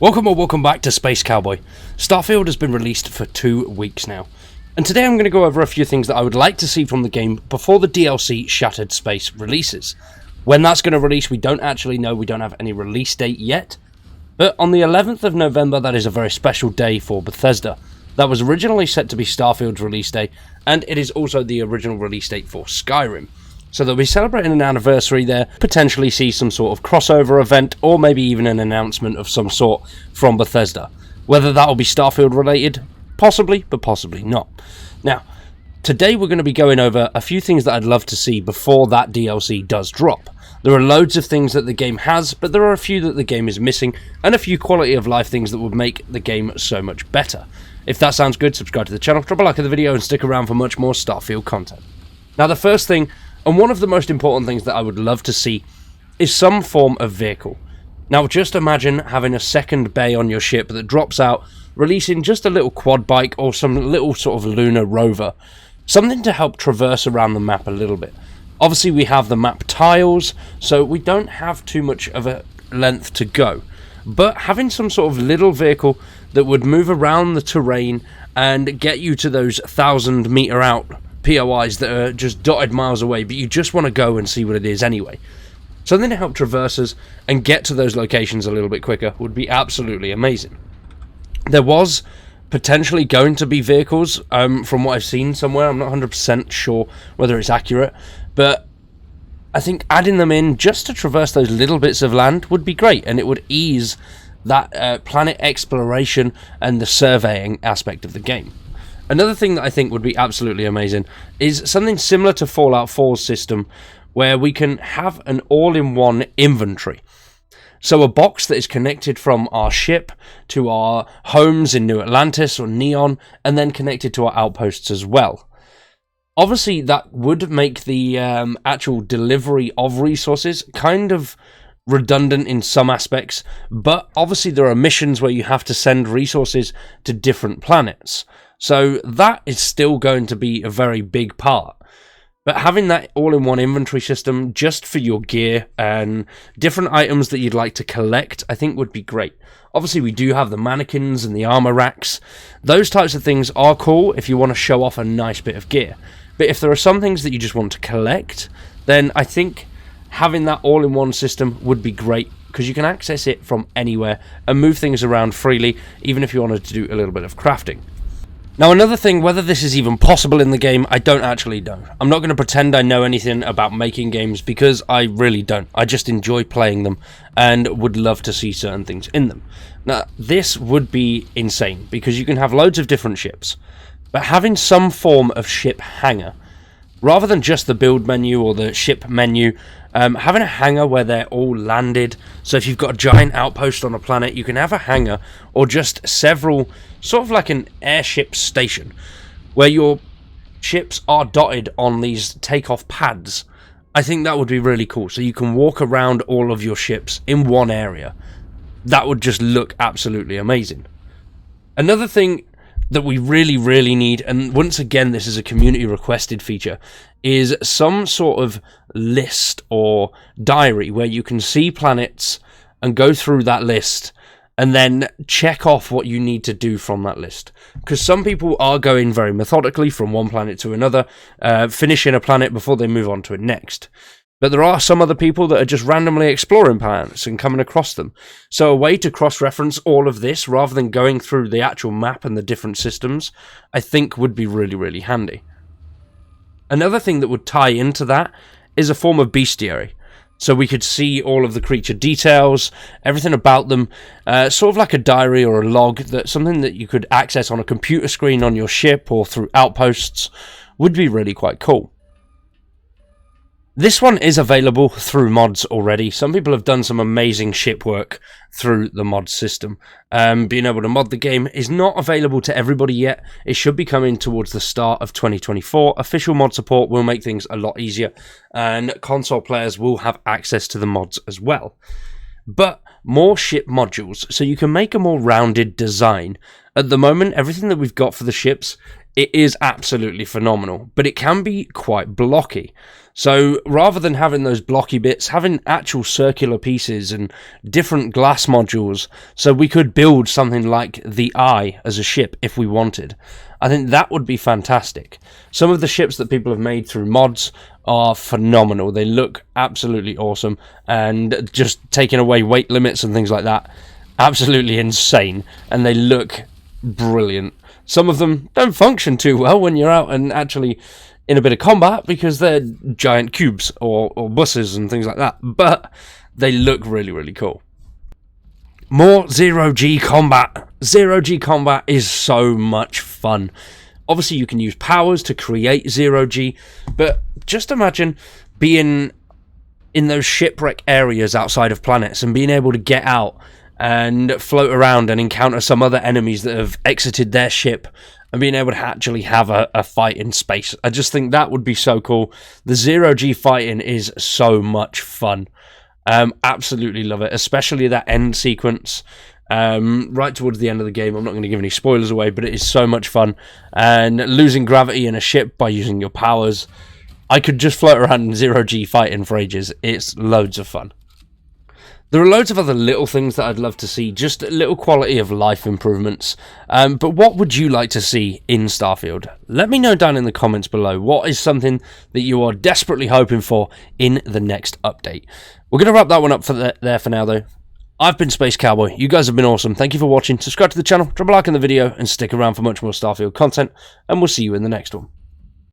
Welcome back to Space Cowboy. Starfield has been released for 2 weeks now, and today I'm going to go over a few things that I would like to see from the game before the DLC Shattered Space releases. When that's going to release, we don't actually know. We don't have any release date yet, but on the 11th of November, that is a very special day for Bethesda. That was originally set to be Starfield's release day, and it is also the original release date for Skyrim. So they'll be celebrating an anniversary there, potentially see some sort of crossover event, or maybe even an announcement of some sort from Bethesda. Whether that will be Starfield related, possibly, but possibly not. Now, today we're going to be going over a few things that I'd love to see before that DLC does drop. There are loads of things that the game has, but there are a few that the game is missing, and a few quality of life things that would make the game so much better. If that sounds good, subscribe to the channel, drop a like at the video, and stick around for much more Starfield content. Now, the first thing, and one of the most important things that I would love to see, is some form of vehicle. Now, just imagine having a second bay on your ship that drops out, releasing just a little quad bike or some little sort of lunar rover. Something to help traverse around the map a little bit. Obviously, we have the map tiles, so we don't have too much of a length to go. But having some sort of little vehicle that would move around the terrain and get you to those 1,000-meter out POIs that are just dotted miles away, but you just want to go and see what it is anyway. Something to help traversers and get to those locations a little bit quicker would be absolutely amazing. There was potentially going to be vehicles, from what I've seen somewhere. I'm not 100% sure whether it's accurate, but I think adding them in just to traverse those little bits of land would be great, and it would ease that planet exploration and the surveying aspect of the game. Another thing that I think would be absolutely amazing is something similar to Fallout 4's system, where we can have an all-in-one inventory. So a box that is connected from our ship to our homes in New Atlantis or Neon, and then connected to our outposts as well. Obviously, that would make the actual delivery of resources kind of redundant in some aspects, but obviously there are missions where you have to send resources to different planets. So that is still going to be a very big part. But having that all-in-one inventory system just for your gear and different items that you'd like to collect, I think would be great. Obviously, we do have the mannequins and the armor racks. Those types of things are cool if you want to show off a nice bit of gear. But if there are some things that you just want to collect, then I think having that all-in-one system would be great, because you can access it from anywhere and move things around freely, even if you wanted to do a little bit of crafting. Now, another thing, whether this is even possible in the game, I don't actually know. I'm not going to pretend I know anything about making games, because I really don't. I just enjoy playing them and would love to see certain things in them. Now, this would be insane, because you can have loads of different ships, but having some form of ship hangar, rather than just the build menu or the ship menu, having a hangar where they're all landed. So if you've got a giant outpost on a planet, you can have a hangar, or just several, sort of like an airship station, where your ships are dotted on these takeoff pads. I think that would be really cool. So you can walk around all of your ships in one area. That would just look absolutely amazing. Another thing that we really need, and once again this is a community requested feature, is some sort of list or diary where you can see planets and go through that list and then check off what you need to do from that list. Because some people are going very methodically from one planet to another, finishing a planet before they move on to it next. But there are some other people that are just randomly exploring planets and coming across them. So a way to cross-reference all of this, rather than going through the actual map and the different systems, I think would be really handy. Another thing that would tie into that is a form of bestiary. So we could see all of the creature details, everything about them, sort of like a diary or a log, that something that you could access on a computer screen on your ship or through outposts, would be really quite cool. This one is available through mods already. Some people have done some amazing ship work through the mod system. Being able to mod the game is not available to everybody yet. It should be coming towards the start of 2024. Official mod support will make things a lot easier, and console players will have access to the mods as well. But more ship modules, so you can make a more rounded design. At the moment, everything that we've got for the ships it is absolutely phenomenal, but it can be quite blocky. So rather than having those blocky bits, having actual circular pieces and different glass modules, so we could build something like the Eye as a ship if we wanted. I think that would be fantastic. Some of the ships that people have made through mods are phenomenal. They look absolutely awesome, and just taking away weight limits and things like that, absolutely insane, and they look brilliant. Some of them don't function too well when you're out and actually in a bit of combat because they're giant cubes or buses and things like that, but they look really, really cool. More ZeroG Combat. ZeroG Combat is so much fun. Obviously, you can use powers to create ZeroG, but just imagine being in those shipwreck areas outside of planets and being able to get out and float around and encounter some other enemies that have exited their ship and being able to actually have a fight in space. I just think that would be so cool. The ZeroG fighting is so much fun. Absolutely love it, especially that end sequence right towards the end of the game. I'm not going to give any spoilers away, but it is so much fun. And losing gravity in a ship by using your powers, I could just float around in ZeroG fighting for ages. It's loads of fun. There are loads of other little things that I'd love to see, just little quality of life improvements. But what would you like to see in Starfield? Let me know down in the comments below. What is something that you are desperately hoping for in the next update? We're going to wrap that one up there for now, though. I've been Space Cowboy. You guys have been awesome. Thank you for watching. Subscribe to the channel, drop a like on the video, and stick around for much more Starfield content. And we'll see you in the next one.